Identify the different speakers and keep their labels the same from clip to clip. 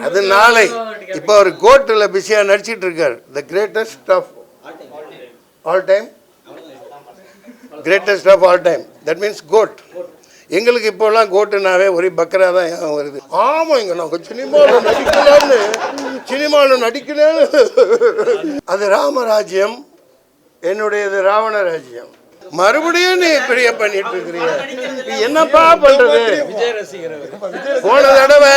Speaker 1: அது நாளை. இப்போ அவர் கோர்ட்டில் பிஸியாக நடிச்சிட்டு இருக்கார். The greatest of all time, greatest of all time, that means goat. எங்களுக்கு இப்போல்லாம் கோட்டுனாவே ஒரே பக்கரா தான் வருது. ஆமாங்க, நாங்கள் சினிமாவில் நடிக்கலன்னு. அது ராமராஜ்யம், என்னுடையது ராவண ராஜ்யம். மறுபடியும் நீ இப்படியே பண்ணிட்டு இருக்கிறீங்க, என்னப்பா பண்றது? போன தடவை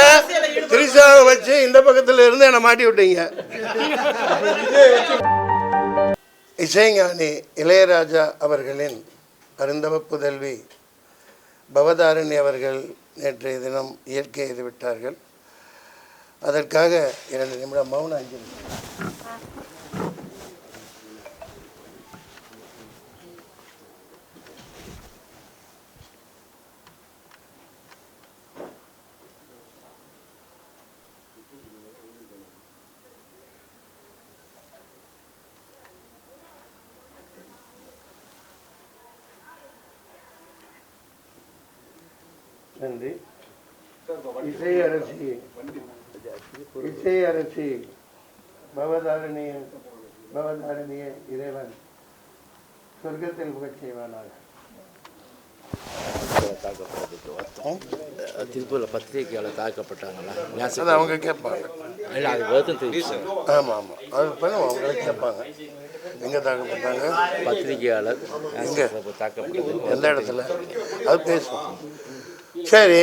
Speaker 1: திரிசாவை வச்சு இந்த பக்கத்துல இருந்து என்னை மாட்டி விட்டீங்க. இசைஞானி இளையராஜா அவர்களின் அருந்தவ புதல்வி பவதாரணி அவர்கள் நேற்றைய தினம் இயற்கை எய்துவிட்டார்கள். அதற்காக 2 நிமிடம் மௌன அஞ்சலி. நன்றி. இசை அரசி பவதாரணிய இறைவன் சொர்க்கத்தில் புகழ் செய்வானாக.
Speaker 2: திருப்பூரில் பத்திரிகையாளர் தாக்கப்பட்டாங்களா?
Speaker 1: அது அவங்க கேட்பாங்க.
Speaker 2: இல்லை, அது வருத்தம் தெரிவிச்சு.
Speaker 1: ஆமாம் ஆமாம், அது பண்ணுவோம். அவங்களே கேட்பாங்க எங்கே தாக்கப்பட்டாங்க,
Speaker 2: பத்திரிகையாளர்
Speaker 1: எங்கே
Speaker 2: தாக்கப்பட்டது,
Speaker 1: எந்த இடத்துல, அது பேசுவோம். சரி,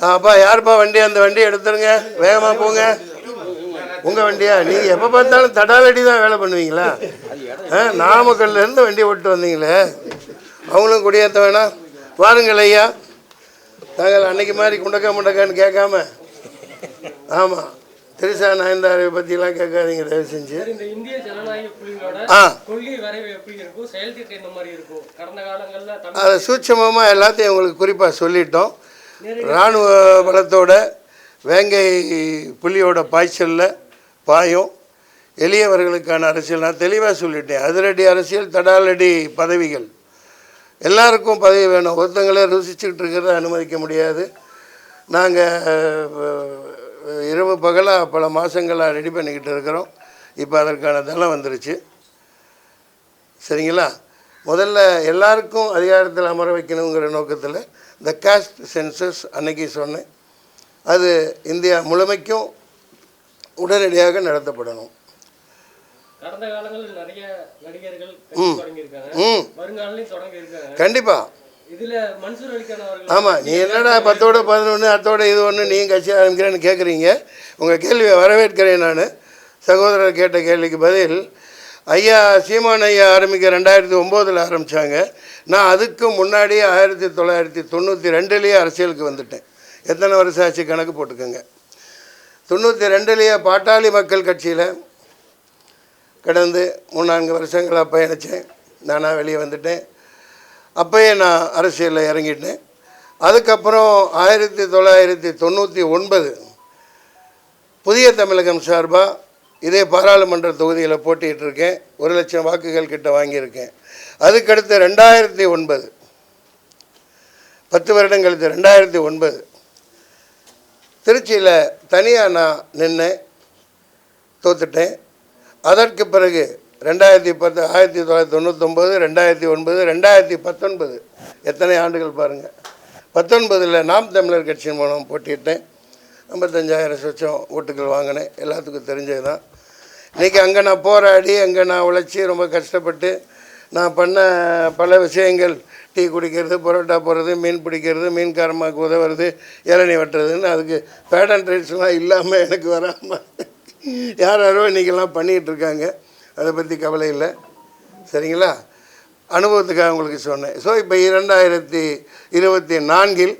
Speaker 1: அப்பா யாருப்பா வண்டி? அந்த வண்டி எடுத்துருங்க, வேகமாக போங்க. உங்கள் வண்டியா? நீங்கள் எப்போ பார்த்தாலும் தடாலடி தான் வேலை பண்ணுவீங்களா? நாமக்கல்லேருந்து வண்டி ஓட்டு வந்தீங்களே, அவங்களும் குடியேற்ற வேணாம். வாருங்கள் ஐயா, நாங்கள் அன்னைக்கு மாதிரி முண்டக்கான்னு கேட்காம. ஆமாம், திரிசா நயன்தாரை பற்றிலாம் கேட்காதீங்க தயவு செஞ்சு. அதை சூட்சமாக எல்லாத்தையும் உங்களுக்கு குறிப்பாக சொல்லிட்டோம். இராணுவ பலத்தோட வேங்கை புலியோட பாய்ச்சலில் பாயும் எளியவர்களுக்கான அரசியல் நான் தெளிவாக சொல்லிட்டேன். அதிரடி அரசியல், தடாலடி பதவிகள், எல்லாருக்கும் பதவி வேணும். ஒருத்தங்களே ருசிச்சுக்கிட்டு இருக்கிறத அனுமதிக்க முடியாது. நாங்கள் இரவு பகலாக பல மாதங்களாக ரெடி பண்ணிக்கிட்டு இருக்கிறோம். இப்போ அதற்கான தளம் வந்துருச்சு. சரிங்களா? முதல்ல எல்லாருக்கும் அதிகாரத்தில் அமர வைக்கணுங்கிற நோக்கத்தில் இந்த காஸ்ட் சென்சஸ் அன்னைக்கு சொன்னேன். அது இந்தியா முழுமைக்கும் உடனடியாக நடத்தப்படணும். கண்டிப்பாக. ஆமாம், நீ என்னடா 10ஓட 11 அத்தோட இது ஒன்று நீயும் கட்சி ஆரம்பிக்கிறேன்னு கேட்குறீங்க. உங்கள் கேள்வியை வரவேற்கிறேன். நான் சகோதரர் கேட்ட கேள்விக்கு பதில், ஐயா சீமான் ஐயா ஆரம்பிக்க 2009 ஆரம்பித்தாங்க. நான் அதுக்கு முன்னாடியே 1992 அரசியலுக்கு வந்துட்டேன். எத்தனை வருஷம் ஆச்சு கணக்கு போட்டுக்கோங்க. 92 பாட்டாளி மக்கள் கட்சியில் கடந்து 3-4 வருஷங்களாக பயணித்தேன். நானாக வெளியே வந்துட்டேன். அப்போயே நான் அரசியலில் இறங்கிட்டேன். அதுக்கப்புறம் 1999 புதிய தமிழகம் சார்பாக இதே பாராளுமன்ற தொகுதியில் போட்டிகிட்ருக்கேன். 1,00,000 வாக்குகள் கிட்ட வாங்கியிருக்கேன். அதுக்கடுத்து 2009, 10 வருடம் கழித்து 2009 திருச்சியில் தனியாக நான் நின்னேன், தோத்துட்டேன். அதற்கு பிறகு 2010, 1999, 2009, 2019 எத்தனை ஆண்டுகள் பாருங்கள். 19 நாம் தமிழர் கட்சியின் மூலம் போட்டியிட்டேன். 55,000 சொச்சம் ஓட்டுகள் வாங்கினேன். எல்லாத்துக்கும் தெரிஞ்சது தான். இன்றைக்கி அங்கே நான் போராடி, அங்கே நான் உழைச்சி ரொம்ப கஷ்டப்பட்டு நான் பண்ண பல விஷயங்கள், டீ குடிக்கிறது, பரோட்டா போடுறது, மீன் பிடிக்கிறது, மீன்காரமாக்கு உதவுறது, இளநீ வெட்டுறதுன்னு, அதுக்கு பேட்டன் ரைட்ஸ்லாம் இல்லாமல் எனக்கு வராமல் யாரோ இன்றைக்கெல்லாம் பண்ணிகிட்ருக்காங்க. அதை பற்றி கவலை இல்லை. சரிங்களா? அனுபவத்துக்காக உங்களுக்கு சொன்னேன். ஸோ இப்போ 2024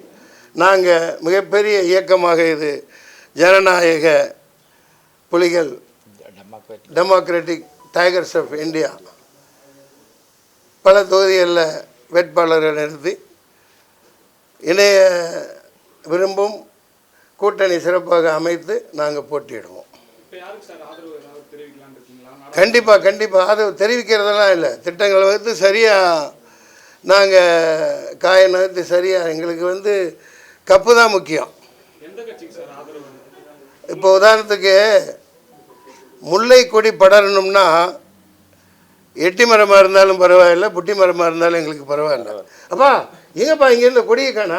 Speaker 1: நாங்கள் மிகப்பெரிய இயக்கமாக இது ஜனநாயக புலிகள், டெமோக்ராட்டிக் டைகர்ஸ் ஆஃப் இந்தியா, பல தொகுதிகளில் வேட்பாளர்கள் நிறுத்தி இணைய விரும்பும் கூட்டணி சிறப்பாக அமைத்து நாங்கள் போட்டியிடுவோம். கண்டிப்பாக கண்டிப்பாக ஆதரவு தெரிவிக்கிறதெல்லாம் இல்லை. திட்டங்களை வந்து சரியாக நாங்கள் காய நகர்த்து சரியாக, எங்களுக்கு வந்து கப்பு தான் முக்கியம். இப்போ உதாரணத்துக்கு முல்லை கொடி படரணும்னா எட்டி மரமாக இருந்தாலும் பரவாயில்லை, புட்டி மரமாக இருந்தாலும் எங்களுக்கு பரவாயில்ல. அப்பா எங்கப்பா இங்கேருந்து கொடியை காணா,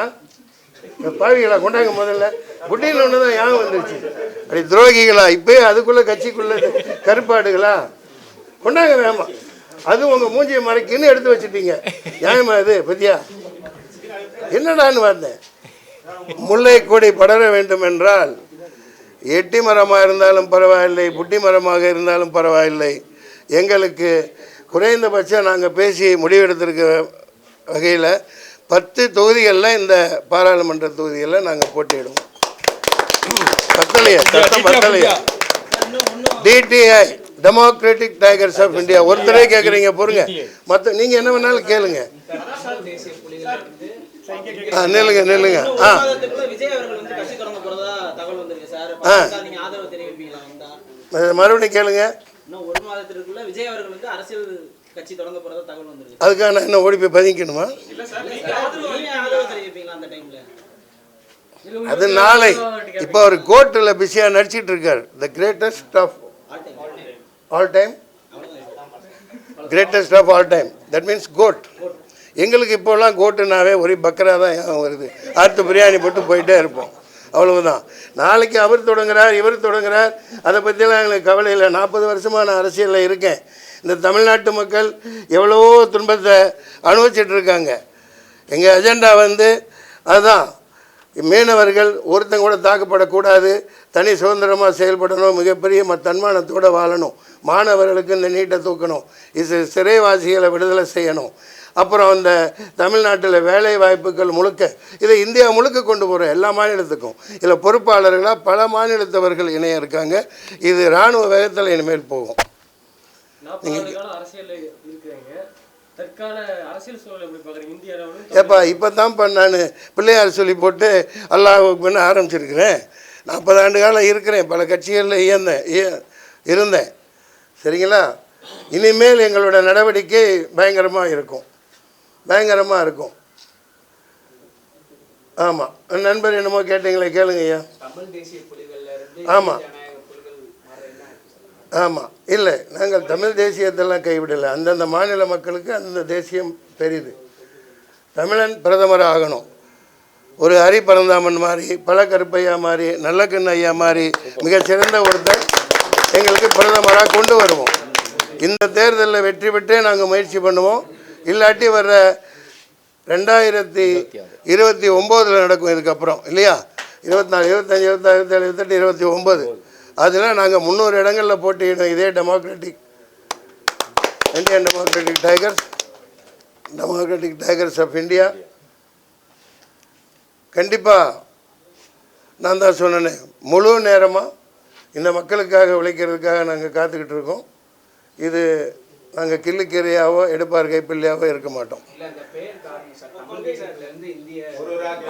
Speaker 1: பாவிகளா கொண்டாங்க முதல்ல புட்டின்னு ஒன்று தான் ஞாபகம் வந்துருச்சு. அப்படி துரோகிகளா இப்போயே அதுக்குள்ளே கட்சிக்குள்ளே கருப்பாடுகளா கொண்டாங்க வேமா, அது உங்கள் மூஞ்சியை மறைக்குன்னு எடுத்து வச்சுட்டீங்க. நியாயமா இது பத்தியா என்னடான்னு வந்தேன். முல்லை கொடி படர வேண்டும் என்றால் எட்டி மரமாக இருந்தாலும் பரவாயில்லை, புட்டி மரமாக இருந்தாலும் பரவாயில்லை, எங்களுக்கு குறைந்தபட்சம் நாங்கள் பேசி முடிவெடுத்திருக்க வகையில் 10 தொகுதிகளில் இந்த பாராளுமன்ற தொகுதிகளில் நாங்கள் போட்டியிடுவோம். பத்தலையா சட்டம் பத்தலையா? DTI democratic tigers of India ஒருத்தரே கேட்குறீங்க பொறுங்க, மற்ற நீங்கள் என்ன வேணாலும் கேளுங்க. நில்லுங்க நில்லுங்க. மறுபடியும் கேளுங்க. அதுக்காக நான் என்ன ஓடி போய் பதிக்கணுமா? அது நாளை. இப்போ அவர் கோர்ட்டில் பிஸியாக நடிச்சிட்டு இருக்கார். The greatest of all time, greatest of all time, that means goat. எங்களுக்கு இப்போல்லாம் கோட்டுனாவே ஒரே பக்கரா தான் வருது. அடுத்து பிரியாணி போட்டு போயிட்டே இருப்போம், அவ்வளவுதான். நாளைக்கு அவர் தொடங்குறார், இவர் தொடங்குறார், அதை பற்றியெல்லாம் எங்களுக்கு கவலை இல்லை. 40 வருஷமாக நான் அரசியலில் இருக்கேன். இந்த தமிழ்நாட்டு மக்கள் எவ்வளவோ துன்பத்தை அனுபவிச்சுட்டு இருக்காங்க. எங்கள் அஜெண்டா அதுதான், மீனவர்கள் ஒருத்தங்க கூட தாக்கப்படக்கூடாது, தனி சுதந்திரமாக செயல்படணும், மிகப்பெரிய தன்மானத்தோடு வாழணும், மாணவர்களுக்கு இந்த நீட்டை தூக்கணும், சிறைவாசிகளை விடுதலை செய்யணும். அப்புறம் அந்த தமிழ்நாட்டில் வேலை வாய்ப்புகள் முழுக்க இதை இந்தியா முழுக்க கொண்டு போகிறோம், எல்லா மாநிலத்துக்கும். இதில் பொறுப்பாளர்களாக பல மாநிலத்தவர்கள் இணைய இருக்காங்க. இது இராணுவ வேகத்தில் இனிமேல் போகும். ஏப்பா இப்போ தான்ப்பா நான் பிள்ளையார் சொல்லி போட்டு அல்லாஹ்வுக்குன்னு ஆரம்பிச்சிருக்கிறேன். 40 ஆண்டு காலம் இருக்கிறேன், பல கட்சிகளில் இருந்தேன். சரிங்களா? இனிமேல் எங்களோட நடவடிக்கை பயங்கரமாக இருக்கும், பயங்கரமாக இருக்கும். ஆமாம், நண்பர் என்னமோ கேட்டீங்களே, கேளுங்க ஐயா. ஆமாம் ஆமாம், இல்லை நாங்கள் தமிழ் தேசியத்தெல்லாம் கைவிடலை. அந்தந்த மாநில மக்களுக்கு அந்தந்த தேசியம் பெரிது. தமிழன் பிரதமர் ஆகணும். ஒரு ஹரி பரந்தாமன் மாதிரி, பல கருப்பையா மாதிரி, நல்லக்கண்ணு ஐயா மாதிரி மிகச்சிறந்த ஒருத்தர் எங்களுக்கு பிரதமராக கொண்டு வருவோம். இந்த தேர்தலில் வெற்றி பெற்றே நாங்கள் முயற்சி பண்ணுவோம். இல்லாட்டி வர்ற 2029 நடக்கும் இதுக்கப்புறம், இல்லையா? 24, 25, 26, 27, 28, 29 அதில் நாங்கள் 300 இடங்களில் போட்டியிடும். இதே Indian Democratic tigers of India. கண்டிப்பாக நான் தான் சொன்னேன், முழு நேரமாக இந்த மக்களுக்காக உழைக்கிறதுக்காக நாங்கள் காத்துக்கிட்டு இருக்கோம். இது நாங்கள் கிள்ளுக்கீரையாவோ எடுப்பார் கைப்பிள்ளையாவோ இருக்க மாட்டோம்.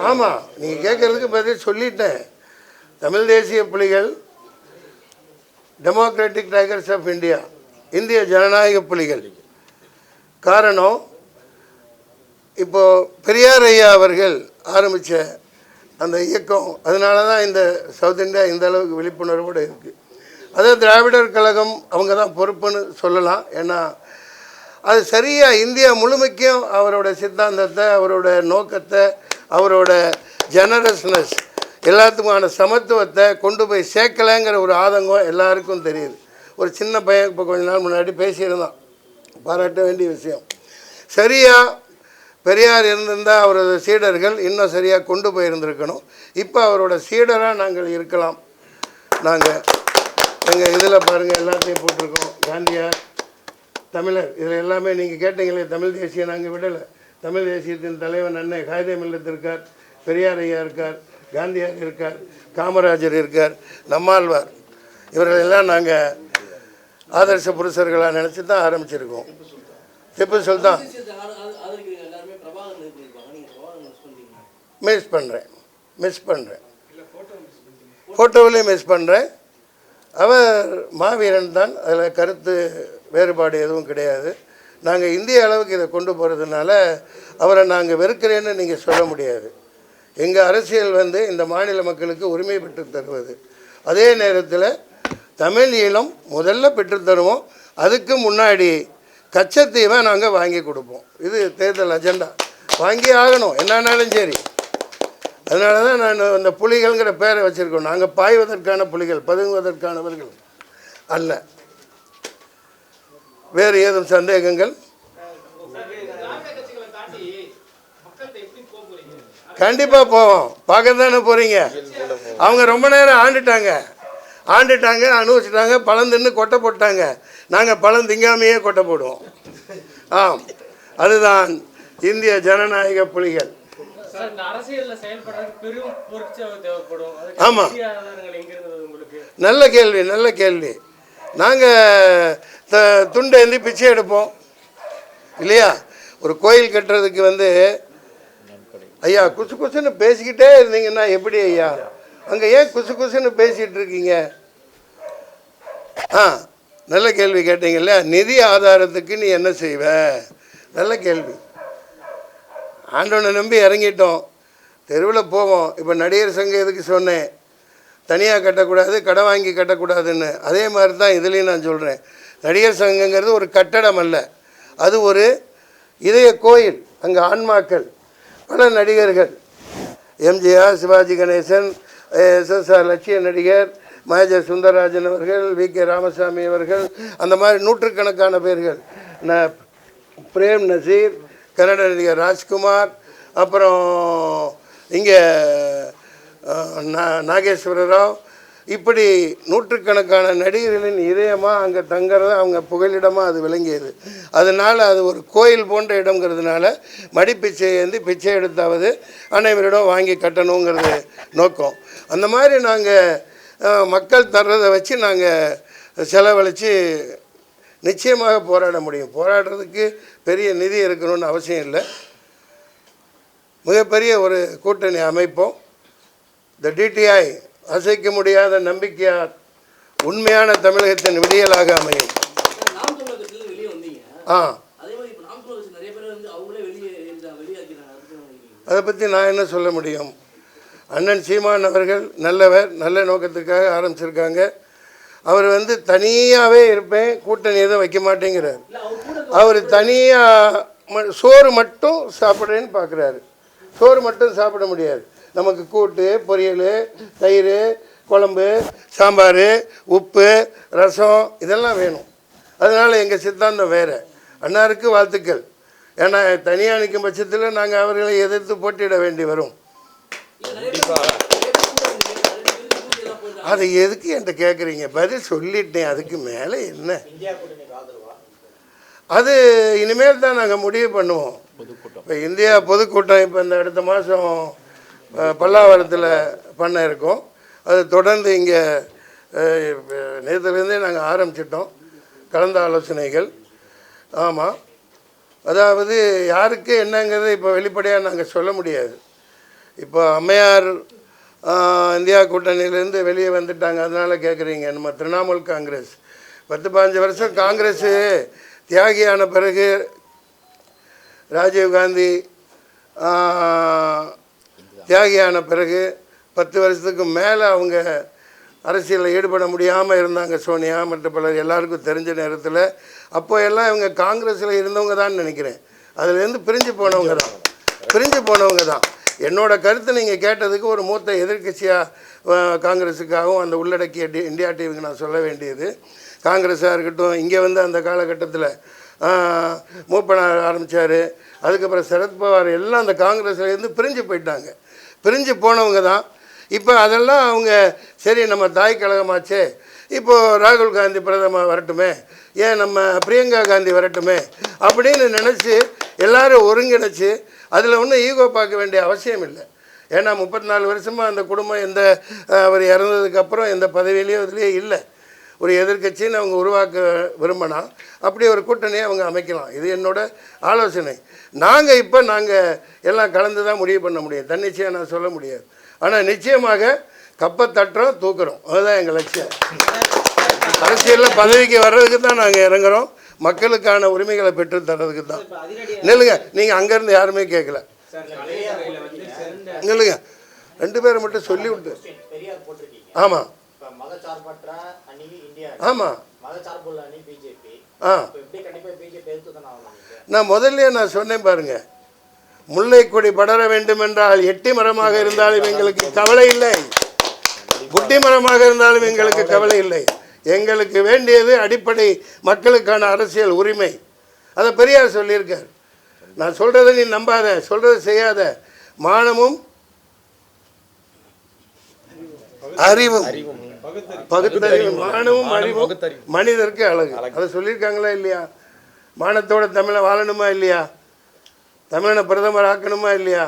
Speaker 1: ஆமாம், நீங்கள் கேட்குறதுக்கு பதில் சொல்லிட்டேன். தமிழ் தேசிய புலிகள், டெமோக்ராட்டிக் டைகர்ஸ் ஆஃப் இந்தியா, இந்திய ஜனநாயக புலிகள். காரணம், இப்போது பெரியார் ஐயா அவர்கள் ஆரம்பித்த அந்த இயக்கம், அதனால தான் இந்த சவுத் இந்தியா இந்த அளவுக்கு விழிப்புணர்வோடு இருக்குது. அதே திராவிடர் கழகம் அவங்க தான் பொறுப்புன்னு சொல்லலாம். ஏன்னா அது சரியாக இந்தியா முழுமைக்கும் அவரோட சித்தாந்தத்தை, அவரோட நோக்கத்தை, அவரோட ஜெனரஸ்னஸ், எல்லாத்துக்குமான சமத்துவத்தை கொண்டு போய் சேர்க்கலைங்கிற ஒரு ஆதங்கம் எல்லாருக்கும் தெரியுது. ஒரு சின்ன பையன் இப்போ கொஞ்ச நாள் முன்னாடி பேசியிருந்தான், பாராட்ட வேண்டிய விஷயம். சரியாக பெரியார் இருந்திருந்தால் அவரது சீடர்கள் இன்னும் சரியாக கொண்டு போயிருந்திருக்கணும். இப்போ அவரோட சீடராக நாங்கள் இருக்கலாம். நாங்கள் எங்கள் இதில் பாருங்கள் எல்லாத்தையும் போட்டிருக்கோம். காந்தியார், தமிழர், இதில் எல்லாமே நீங்கள் கேட்டீங்களே. தமிழ் தேசியம் நாங்கள் விடலை. தமிழ் தேசியத்தின் தலைவன் அண்ணன் காயிதே மில்லத் இருக்கார், பெரியார் ஐயா இருக்கார், காந்தியார் இருக்கார், காமராஜர் இருக்கார், நம்மாழ்வார், இவர்களெல்லாம் நாங்கள் ஆதர்ச புருஷர்களாக நினச்சி தான் ஆரம்பிச்சிருக்கோம். திப்பு சுல்தான் மிஸ் பண்ணுறேன் ஃபோட்டோவிலையும் மிஸ் பண்ணுறேன். அவர் மாவீரன் தான், அதில் கருத்து வேறுபாடு எதுவும் கிடையாது. நாங்கள் இந்திய அளவுக்கு இதை கொண்டு போகிறதுனால அவரை நாங்கள் வெறுக்கிறேன்னு நீங்கள் சொல்ல முடியாது. எங்கள் அரசியல் வந்து இந்த மாநில மக்களுக்கு உரிமை பெற்று தருவது. அதே நேரத்தில் தமிழ் ஈழம் முதல்ல பெற்றுத்தருவோம். அதுக்கு முன்னாடி கச்சத்தீவை நாங்கள் வாங்கி கொடுப்போம். இது தேர்தல் அஜெண்டா. வாங்கி ஆகணும், என்னன்னாலும் சரி. அதனால தான் நான் அந்த புலிகள்ங்கிற பேரை வச்சுருக்கோம். நாங்கள் பாய்வதற்கான புலிகள், பதுங்குவதற்கானவர்கள் அல்ல. வேறு ஏதும் சந்தேகங்கள்? கண்டிப்பாக போவோம். பார்க்க தானே போகிறீங்க. அவங்க ரொம்ப நேரம் ஆண்டுட்டாங்க, அனுபவிச்சிட்டாங்க, பழம் தின்னு கொட்டை போட்டாங்க. நாங்கள் பழம் திங்காமையே கொட்டை போடுவோம். ஆம், அதுதான் இந்திய ஜனநாயக புலிகள். ஆமாம், நல்ல கேள்வி, நல்ல கேள்வி. நாங்கள் துண்டேந்தி பிச்சை எடுப்போம் இல்லையா? ஒரு கோயில் கட்டுறதுக்கு வந்து ஐயா குசு குசுன்னு பேசிக்கிட்டே இருந்தீங்கன்னா எப்படி ஐயா? அங்கே ஏன் குசு குசுன்னு பேசிகிட்டு இருக்கீங்க? நல்ல கேள்வி கேட்டீங்கல்ல. நிதி ஆதாரத்துக்கு நீ என்ன செய்வ? நல்ல கேள்வி. ஆண்டவனை நம்பி இறங்கிட்டோம், தெருவில் போவோம். இப்போ நடிகர் சங்கம் எதுக்கு சொன்னேன்? தனியாக கட்டக்கூடாது, கடை வாங்கி கட்டக்கூடாதுன்னு. அதே மாதிரி தான் இதுலேயும் நான் சொல்கிறேன். நடிகர் சங்கங்கிறது ஒரு கட்டடம் அல்ல, அது ஒரு இதய கோயில். அங்கே ஆன்மாக்கள், பல நடிகர்கள், எம்ஜிஆர், சிவாஜி கணேசன், SSR லட்சிய நடிகர், மேஜர் சுந்தரராஜன் அவர்கள், VK ராமசாமி அவர்கள், அந்த மாதிரி நூற்றுக்கணக்கான பேர்கள், பிரேம் நசீர், கன்னட நடிகர் ராஜ்குமார், அப்புறம் இங்கே நாகேஸ்வர ராவ், இப்படி நூற்றுக்கணக்கான நடிகர்களின் இதயமாக அங்கே தங்கிறது அவங்க புகலிடமாக அது விளங்கியது. அதனால் அது ஒரு கோயில் போன்ற இடங்கிறதுனால மடிப்பிச்சை ஏந்தி பிச்சை எடுத்தாவது அனைவரிடம் வாங்கி கட்டணுங்கிறது நோக்கம். அந்த மாதிரி நாங்கள் மக்கள் தர்றதை வச்சு நாங்கள் செலவழித்து நிச்சயமாக போராட முடியும். போராடுறதுக்கு பெரிய நிதி இருக்கணும்னு அவசியம் இல்லை. மிகப்பெரிய ஒரு கூட்டணி அமைப்போம். இந்த DTI அசைக்க முடியாத நம்பிக்கையார் உண்மையான தமிழகத்தின் விடியலாக அமையும். அதை பற்றி நான் என்ன சொல்ல முடியும்? அண்ணன் சீமான் அவர்கள் நல்லவர், நல்ல நோக்கத்துக்காக ஆரம்பிச்சிருக்காங்க. அவர் வந்து தனியாகவே இருப்பேன், கூட்டணி எதுவும் வைக்க மாட்டேங்கிறார். அவர் தனியாக சோறு மட்டும் சாப்பிட்றேன்னு பார்க்குறாரு. சோறு மட்டும் சாப்பிட முடியாது. நமக்கு கூட்டு, பொரியல், தயிர், குழம்பு, சாம்பார், உப்பு, ரசம் இதெல்லாம் வேணும். அதனால் எங்கள் சித்தாந்தம் வேறு. அன்னாருக்கு வாழ்த்துக்கள். ஏன்னா தனியாக நிற்கும் பட்சத்தில் நாங்கள் அவர்களை எதிர்த்து போட்டியிட வேண்டி வரும். அதை எதுக்கு என்கிட்ட கேட்குறீங்க? பதில் சொல்லிட்டேன், அதுக்கு மேலே என்ன? அது இனிமேல் தான் நாங்கள் முடிவு பண்ணுவோம். இப்போ இந்தியா பொதுக்கூட்டம் இப்போ இந்த அடுத்த மாதம் பல்லாவரத்தில் பண்ண இருக்கோம். அது தொடர்ந்து இங்கே நேற்றுலேருந்தே நாங்கள் ஆரம்பிச்சிட்டோம் கலந்த ஆலோசனைகள். ஆமாம், அதாவது யாருக்கு என்னங்கிறத இப்போ வெளிப்படையாக நாங்கள் சொல்ல முடியாது. இப்போ அம்மையார் இந்தியா கூட்டணியிலேருந்து வெளியே வந்துட்டாங்க, அதனால் கேட்குறீங்க. நம்ம திரிணாமுல் காங்கிரஸ் 10-15 வருஷம் காங்கிரஸு தியாகியான பிறகு ராஜீவ்காந்தி தியாகியான பிறகு 10 வருஷத்துக்கு மேலே அவங்க அரசியலில் ஈடுபட முடியாமல் இருந்தாங்க. சோனியா மற்ற பலர் எல்லாருக்கும் தெரிஞ்ச நேரத்தில் அப்போ எல்லாம் இவங்க காங்கிரஸில் இருந்தவங்க தான் நினைக்கிறேன். அதுலேருந்து பிரிஞ்சு போனவங்க தான். என்னோட கருத்து நீங்கள் கேட்டதுக்கு ஒரு மூத்த எதிர்க்கட்சியாக காங்கிரஸுக்காகவும் அந்த உள்ளடக்கிய இந்தியா டிவிக்கு நான் சொல்ல வேண்டியது, காங்கிரஸாக இருக்கட்டும், இங்கே வந்து அந்த காலகட்டத்தில் மூப்பனார் ஆரம்பித்தார், அதுக்கப்புறம் சரத்பவார் எல்லாம் அந்த காங்கிரஸ்லேருந்து பிரிஞ்சு போயிட்டாங்க. பிரிஞ்சு போனவங்க தான். இப்போ அதெல்லாம் அவங்க சரி நம்ம தாய் கழகமாச்சே, இப்போது ராகுல் காந்தி பிரதமர் வரட்டுமே, ஏன் நம்ம பிரியங்கா காந்தி வரட்டுமே அப்படின்னு நினச்சி எல்லோரும் ஒருங்கிணைச்சி அதில் ஒன்றும் ஈகோ பார்க்க வேண்டிய அவசியம் இல்லை. ஏன்னா 34 வருஷமாக அந்த குடும்பம் எந்த அவர் இறந்ததுக்கப்புறம் எந்த பதவியிலையோ இதுலேயே இல்லை. ஒரு எதிர்க்கட்சின்னு அவங்க உருவாக்க விரும்பினா அப்படி ஒரு கூட்டணியை அவங்க அமைக்கலாம். இது என்னோட ஆலோசனை. நாங்கள் எல்லாம் கலந்து தான் முடிவு பண்ண முடியும், தன்னிச்சையாக நான் சொல்ல முடியாது. ஆனால் நிச்சயமாக கப்பை தட்டுறோம், தூக்குறோம், அதுதான் எங்கள் லட்சியம். அரசியலில் பதவிக்கு வர்றதுக்கு தான் நாங்கள் இறங்குறோம், மக்களுக்கான உரிமைகளை பெற்று தர்றதுக்கு தான். நில்லுங்க, நீங்கள் அங்கேருந்து யாருமே கேட்கல. இல்லைங்க, 2 பேரை மட்டும் சொல்லி விட்டு.
Speaker 3: பெரியார் போட்டிருக்கீங்க.
Speaker 1: ஆமாம்
Speaker 3: மதச்சார்பற்ற அணி இந்தியா,
Speaker 1: ஆமாம்
Speaker 3: மதச்சார்புள்ள அணி பிஜேபி.
Speaker 1: ஆ
Speaker 3: எப்படி கண்டிப்பா பிஜேபி எடுத்து தானே ஆகணும்.
Speaker 1: நான் முதல்ல நான் சொன்னேன் பாருங்க, முல்லைக்கொடி படர வேண்டும் என்றால் எட்டி மரமாக இருந்தாலும் எங்களுக்கு கவலை இல்லை, குட்டி மரமாக இருந்தாலும் எங்களுக்கு கவலை இல்லை. எங்களுக்கு வேண்டியது அடிப்படை மக்களுக்கான அரசியல் உரிமை. அதை பெரியார் சொல்லியிருக்கார். நான் சொல்கிறத நீ நம்பாத, சொல்கிறத செய்யாத. மானமும் அறிவும் பகுத்தறிவு, மானமும் அறிவும் மனிதருக்கு அழகு. அதை சொல்லியிருக்காங்களா இல்லையா? மானத்தோட தமிழை வாழணுமா இல்லையா? தமிழனை பிரதமர் ஆக்கணுமா இல்லையா?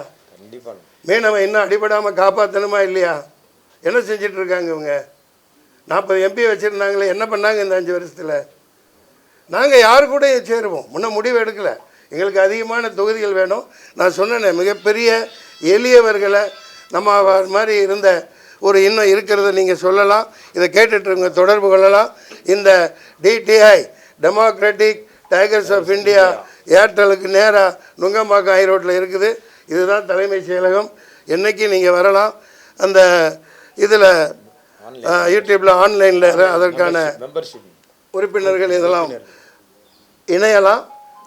Speaker 1: மீனவன் இன்னும் அடிபடாமல் காப்பாற்றணுமா இல்லையா? என்ன செஞ்சிட்டு இருக்காங்க இவங்க? 40 எம்பி வச்சுருந்தாங்களே, என்ன பண்ணாங்க இந்த 5 வருஷத்தில்? நாங்கள் யாரு கூட சேருவோம், முன்ன முடிவு எடுக்கலை. எங்களுக்கு அதிகமான தொகுதிகள் வேணும். நான் சொன்னேன், மிகப்பெரிய எளியவர்களை நம்ம மாதிரி இருந்த ஒரு இன்னும் இருக்கிறத நீங்கள் சொல்லலாம். இதை கேட்டுட்ருங்க, தொடர்பு கொள்ளலாம். இந்த DTI democratic tigers of India ஏர்டெலுக்கு நேராக நுங்கம்பாக்கம் ஹைரோட்டில் இருக்குது. இதுதான் தலைமைச் செயலகம். என்றைக்கு நீங்கள் வரலாம். அந்த இதில் யூடியூப்பில் ஆன்லைனில் அதற்கான உறுப்பினர்கள் இதெல்லாம் இணையலாம்,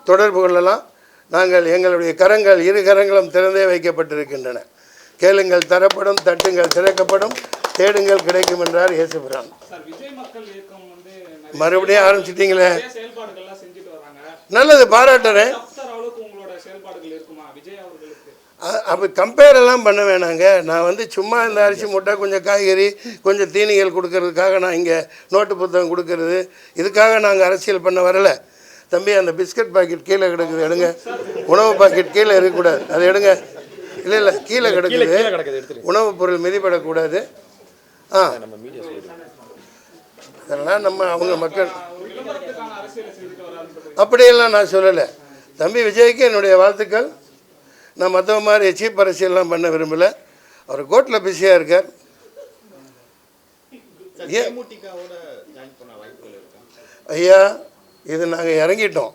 Speaker 1: தொடர்பு கொள்ளலாம். நாங்கள் எங்களுடைய கரங்கள் 2 கரங்களும் திறந்தே வைக்கப்பட்டிருக்கின்றன. கேளுங்கள் தரப்படும், தட்டுங்கள் திறக்கப்படும், தேடுங்கள் கிடைக்கும் என்றார் இயேசுபிரான். மறுபடியும் ஆரம்பிச்சிட்டிங்களே, நல்லது, பாராட்டுறேன். அப்போ கம்பேர் எல்லாம் பண்ண வேணாங்க. நான் சும்மா இந்த அரிசி மூட்டை, கொஞ்சம் காய்கறி, கொஞ்சம் தீனிகள் கொடுக்கறதுக்காக நான் இங்கே நோட்டு புத்தகம் கொடுக்கறது, இதுக்காக நாங்கள் அரசியல் பண்ண வரலை. தம்பி, அந்த பிஸ்கட் பாக்கெட் கீழே கிடக்குது, எடுங்க. உணவு பாக்கெட் கீழே இருக்கக்கூடாது, அதை எடுங்க. இல்லை இல்லை, கீழே கிடக்குது. உணவுப் பொருள் மிதிப்படக்கூடாது. அதெல்லாம் நம்ம அவங்க மக்கள் அப்படியெல்லாம் நான் சொல்லலை. தம்பி விஜய்க்கு என்னுடைய வாழ்த்துக்கள். நான் மற்ற மாதிரி சீப் அரசியல்லாம் பண்ண விரும்பலை. அவர் கோர்ட்டில் பிஸியாக இருக்கார். ஐயா, இது நாங்கள் இறங்கிட்டோம்.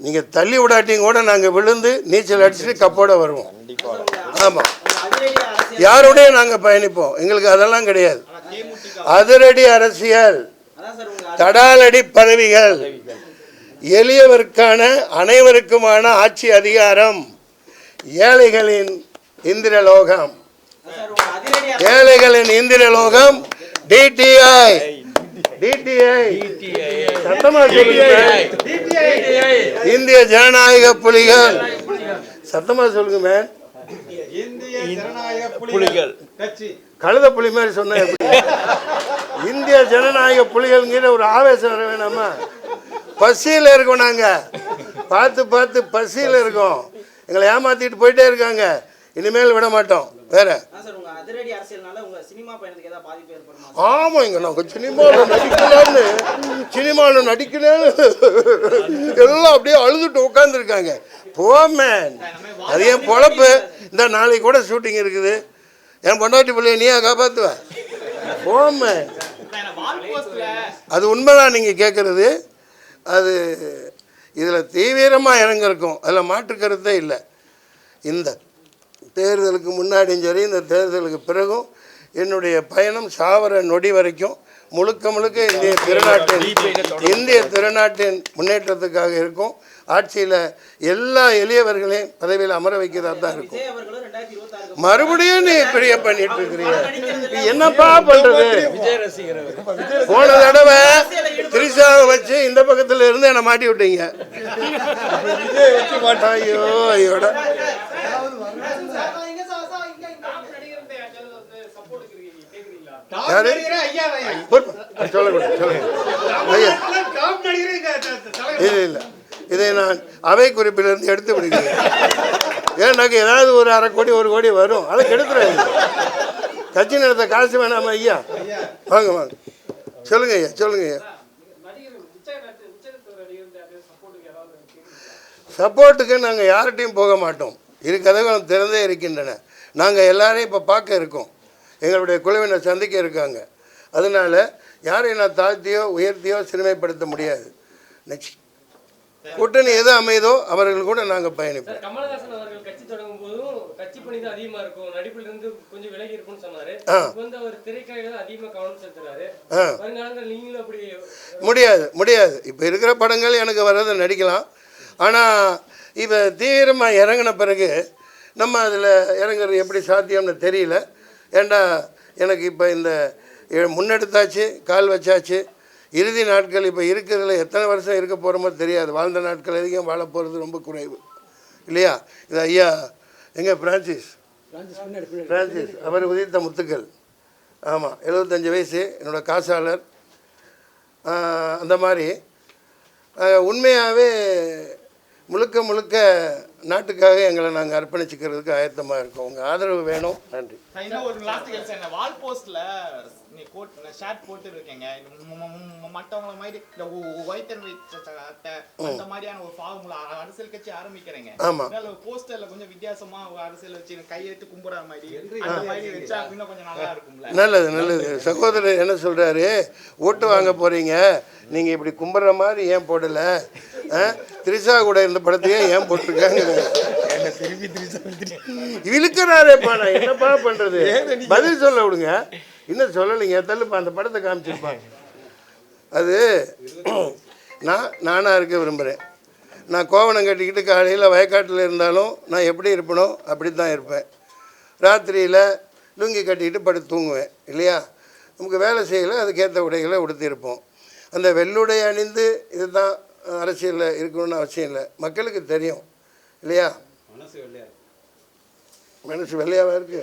Speaker 1: நீங்கள் தள்ளி விடாட்டியும் கூட நாங்கள் விழுந்து நீச்சல் அடிச்சுட்டு கப்போட வருவோம். ஆமாம், யாரோடய நாங்கள் பயணிப்போம். எங்களுக்கு அதெல்லாம் கிடையாது. அதிரடி அரசியல், தடாலடி பதவிகள், எளியவருக்கான அனைவருக்குமான ஆட்சி அதிகாரம், ஏழைகளின் இந்திரலோகம், ஏழைகளின் இந்திரலோகம் டிடிஐ. சத்தமா சொல்லுங்க. இந்திய ஜனநாயக புலிகள். சத்தமா சொல்லுங்க மேன்.
Speaker 2: புலிகள்
Speaker 1: கழுத புலி மாதிரி சொன்ன. இந்திய ஜனநாயக புலிகள்ங்கிற ஒரு ஆவேசம் வர வேணாமா? பசியில் இருக்கோம், நாங்கள் பார்த்து பார்த்து பசியில் இருக்கோம். எங்களை ஏமாத்திட்டு போயிட்டே இருக்காங்க. இனிமேல் விட மாட்டோம். வேற ஆமாங்க, நாங்கள் சினிமாவில் நடிக்கலான்னு எல்லாம் அப்படியே அழுதுட்டு உட்காந்துருக்காங்க. போமே, அது என் பொழப்பு. இந்த நாளைக்கு கூட ஷூட்டிங் இருக்குது. என் பொண்டாட்டி பிள்ளைய நீயா காப்பாற்றுவ? போமே, அது உண்மைதான் நீங்கள் கேட்குறது. அது இதில் தீவிரமாக இறங்கிருக்கும், அதில் மாற்று கருத்தே இல்லை. இந்த தேர்தலுக்கு முன்னாடியும் சரி, இந்த தேர்தலுக்கு பிறகும் என்னுடைய பயணம் சாவர நொடி வரைக்கும் முழுக்க முழுக்க இந்திய திருநாட்டின் முன்னேற்றத்துக்காக இருக்கும். ஆட்சியில் எல்லா எளியவர்களையும் பதவியில் அமர வைக்கிறதா தான் இருக்கும். மறுபடியும் நீ இப்படியே பண்ணிட்டு இருக்கிறீங்க, என்னப்பா பண்றது? போன தடவை திரிசாவை வச்சு இந்த பக்கத்துல இருந்து என்னை மாட்டி விட்டீங்க. ஐயோ ஐயோட இல்லை, இதை நான் அவை குறிப்பிலிருந்து எடுத்து விடுகிறேன். ஏன்னாக்க ஏதாவது ஒரு 1/2 கோடி 1 கோடி வரும், அதை கெடுத்துறாங்க. கட்சி நடத்த காசு வேணாமா ஐயா? வாங்க வாங்க, சொல்லுங்க ஐயா, சொல்லுங்க ஐயா. சப்போர்ட்டுக்கு நாங்கள் யார்கிட்டையும் போக மாட்டோம். 2 கதவுகளும் திறந்தே இருக்கின்றன. நாங்கள் எல்லாரையும் இப்போ பார்க்க இருக்கோம். எங்களுடைய குழுவினர் சந்திக்க இருக்காங்க. அதனால் யாரையும் நான் தாழ்த்தியோ உயர்த்தியோ சிறுமைப்படுத்த முடியாது. நெக்ஸ்ட் கூட்டணி எது அமையுதோ அவர்கள் கூட நாங்கள் பயணிப்போம்.
Speaker 4: கமலஹாசன் அவர்கள் கட்சி தொடங்கும் போதும் கட்சி பணி தான் அதிகமா இருக்கும், நடிப்புல இருந்து கொஞ்சம் விலகி இருக்கும்னு சொன்னாரு. இப்போ வந்து அவர் திரைக்கலையில தான் அதிகமா கவனம் செலுத்துறாரு. வருங்காலங்கள் நீங்களும் அப்படி
Speaker 1: முடியாது. இப்போ இருக்கிற படங்கள் எனக்கு வர்றதை நடிக்கலாம். ஆனால் இப்போ தீவிரமாக இறங்கின பிறகு நம்ம அதில் இறங்குறது எப்படி சாத்தியம்னு தெரியல. ஏண்டா எனக்கு இப்போ இந்த முன்னெடுத்தாச்சு, கால் வச்சாச்சு, இறுதி நாட்கள் இப்போ இருக்கிறதுல எத்தனை வருஷம் இருக்க போகிறோமோ தெரியாது. வாழ்ந்த நாட்கள் அதிகம், வாழ போகிறது ரொம்ப குறைவு இல்லையா? இது ஐயா எங்கே பிரான்சிஸ் அவர் உதித்த முத்துக்கள். ஆமாம், 75 வயசு, என்னோடய காசாளர். அந்த மாதிரி உண்மையாகவே முழுக்க நாட்டுக்காக எங்களை நாங்கள் அர்ப்பணிச்சுக்கிறதுக்கு ஆயத்தமாக இருக்கோம். உங்கள் ஆதரவு வேணும். நன்றி.
Speaker 5: ஒரு லாஸ்ட் கேள்வி, வால் போஸ்ட்ல நீ கோட் ஷாட் போட்டு இருக்கீங்க, மற்றவங்கள மாதிரி இந்த ஒயிட் அண்ட் ஒயிட் அந்த மாதிரியான ஒரு ஃபார்முலா அரசியல் கட்சி ஆரம்பிக்கிறீங்க.
Speaker 1: ஆமாம்,
Speaker 5: போஸ்டர்ல கொஞ்சம் வித்தியாசமா அரசியல் வச்சு கையெழுத்து கும்பிடுற மாதிரி அந்த மாதிரி வச்சா இன்னும் கொஞ்சம் நல்லா இருக்கும்ல.
Speaker 1: நல்லது. சகோதரர் என்ன சொல்கிறாரு, ஓட்டு வாங்க போகிறீங்க, நீங்கள் இப்படி கும்பிட்ற மாதிரி ஏன் போடலை, திரிஷா கூட இருந்த படத்தையே ஏன் போட்டிருக்காங்க, இழுக்கிறாரேப்பா, நான் என்னப்பா பண்ணுறது, பதில் சொல்ல விடுங்க. இன்னும் சொல்லலைங்க, தள்ளுப்பா, அந்த படத்தை காமிச்சிருப்பாங்க. அது நானாக இருக்க விரும்புகிறேன். நான் கோவணம் கட்டிக்கிட்டு காலையில் வயக்காட்டில் இருந்தாலும் நான் எப்படி இருப்பேனோ அப்படி தான் இருப்பேன். ராத்திரியில் லுங்கி கட்டிக்கிட்டு படுத்து தூங்குவேன் இல்லையா? நமக்கு வேலை செய்யலை, அதுக்கேற்ற உடைகளை உடுத்தியிருப்போம். அந்த வெள்ளுடை அணிந்து இதுதான் அரசியலில் இருக்கணும்னு அவசியம் இல்லை. மக்களுக்கு தெரியும் இல்லையா? மனசு வெள்ளையாவா இருக்கு,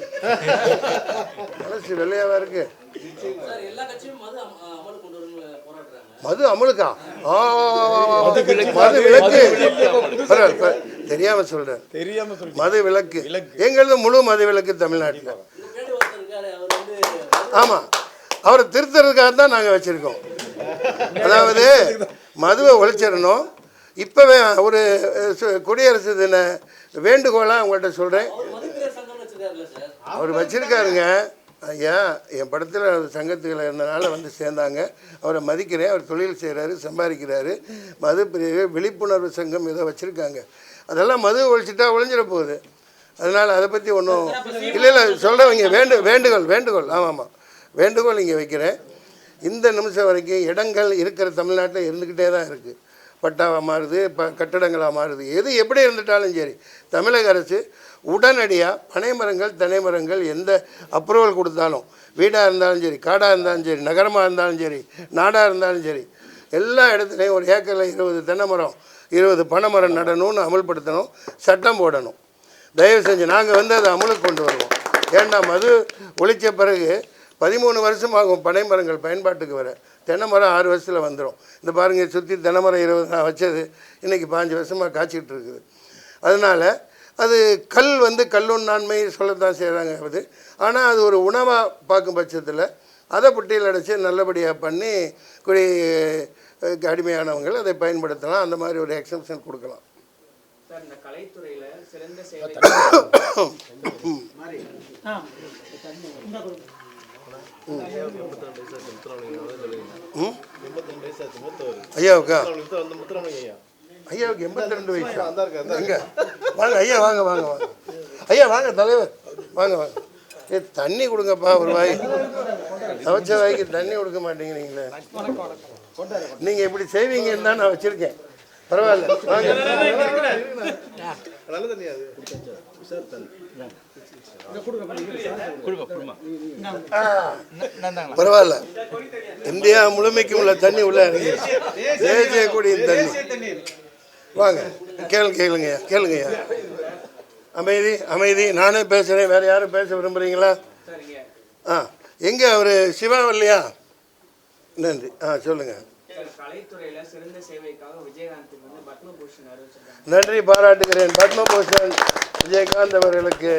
Speaker 1: மனசு வெள்ளையாவா இருக்கு. மது அமலுக்கா? மது விலக்கு தெரியாம சொல்றேன். மது விலக்கு எங்களது முழு மது விலக்கு தமிழ்நாட்டில். ஆமா, அவரை திருத்துறதுக்காக தான் நாங்கள் வச்சிருக்கோம். அதாவது மதுவை ஒழிச்சிடணும். இப்போவே ஒரு குடியரசு தின வேண்டுகோளாக உங்கள்கிட்ட சொல்கிறேன். அவர் வச்சிருக்காருங்க ஐயா, என் படத்தில் சங்கத்துக்கள் இருந்தனால வந்து சேர்ந்தாங்க. அவரை மதிக்கிறேன். அவர் தொழில் செய்கிறாரு, சம்பாதிக்கிறாரு. மது பிரிவு விழிப்புணர்வு சங்கம் ஏதோ வச்சுருக்காங்க. அதெல்லாம் மது ஒழிச்சிட்டா ஒழிஞ்சிட போகுது. அதனால் அதை பற்றி ஒன்றும் இல்லை சொல்கிறவங்க வேண்டுகோள் ஆமாம் வேண்டுகோள் இங்கே வைக்கிறேன். இந்த நிமிஷம் வரைக்கும் இடங்கள் இருக்கிற தமிழ்நாட்டில் இருந்துக்கிட்டே தான் இருக்குது. பட்டாவாக மாறுது, கட்டடங்களாக மாறுது. எது எப்படி இருந்துட்டாலும் சரி, தமிழக அரசு உடனடியாக பனைமரங்கள், தென்னைமரங்கள் எந்த அப்ரூவல் கொடுத்தாலும், வீடாக இருந்தாலும் சரி, காடாக இருந்தாலும் சரி, நகரமாக இருந்தாலும் சரி, நாடாக இருந்தாலும் சரி, எல்லா இடத்துலையும் ஒரு ஏக்கரில் 20 தென்னை மரம், 20 பனைமரம் நடணும்னு அமல்படுத்தணும், சட்டம் போடணும். தயவு செஞ்சு நாங்கள் வந்து அதை அமலுக்கு கொண்டு வருவோம். ஏன்னா மது ஒழித்த பிறகு 13 வருஷமாகும் பனைமரங்கள் பயன்பாட்டுக்கு வர. தென்னை மரம் 6 வருஷத்தில் வந்துடும். இந்த பாருங்கள், சுற்றி தென்னை மரம் 20 நான் வச்சது இன்றைக்கி 5 வருஷமாக காய்ச்சிக்கிட்டு இருக்குது. அதனால் அது கல் வந்து கல்லுண்ணாண்மை சொல்லத்தான் செய்கிறாங்க. அது ஆனால் அது ஒரு உணவாக பார்க்கும் பட்சத்தில் அதை புட்டியில் அடைச்சி நல்லபடியாக பண்ணி அடிமையானவங்கள் அதை பயன்படுத்தலாம். அந்த மாதிரி ஒரு எக்ஸம்ஷன் கொடுக்கலாம்.
Speaker 6: இந்த கலைத்துறையில் சிறந்த சேவை
Speaker 1: ஐயாவுக்கா? ஐயாவுக்கு 82 வயசு. எங்க வாங்க ஐயா, வாங்க ஐயா, வாங்க தலைவர், வாங்க தண்ணி கொடுங்கப்பா, ஒரு வாய் சமைச்ச வாய்க்கு தண்ணி கொடுக்க மாட்டேங்கிறீங்களே. நீங்கள் இப்படி செய்வீங்கன்னு தான் நான் வச்சுருக்கேன். பரவாயில்ல, வாங்க. பரவாயில்ல, இந்தியா முழுமைக்கும் உள்ள தண்ணி உள்ள தேசிய கொடியின் தண்ணி. வாங்க, கேளுங்கய்யா. அமைதி. நானே பேசுகிறேன். வேறு யாரும் பேச விரும்புகிறீங்களா? எங்கே அவர் சிவா இல்லையா? நன்றி. சொல்லுங்கள்.
Speaker 6: கலைத்துறையில சிறந்த சேவைக்காக விஜயகாந்துக்கு வந்து பத்மபூஷன் அறிவிச்சிருக்காங்க.
Speaker 1: நன்றி, பாராட்டுகிறேன். பத்மபூஷன் விஜயகாந்த் அவர்களுக்கு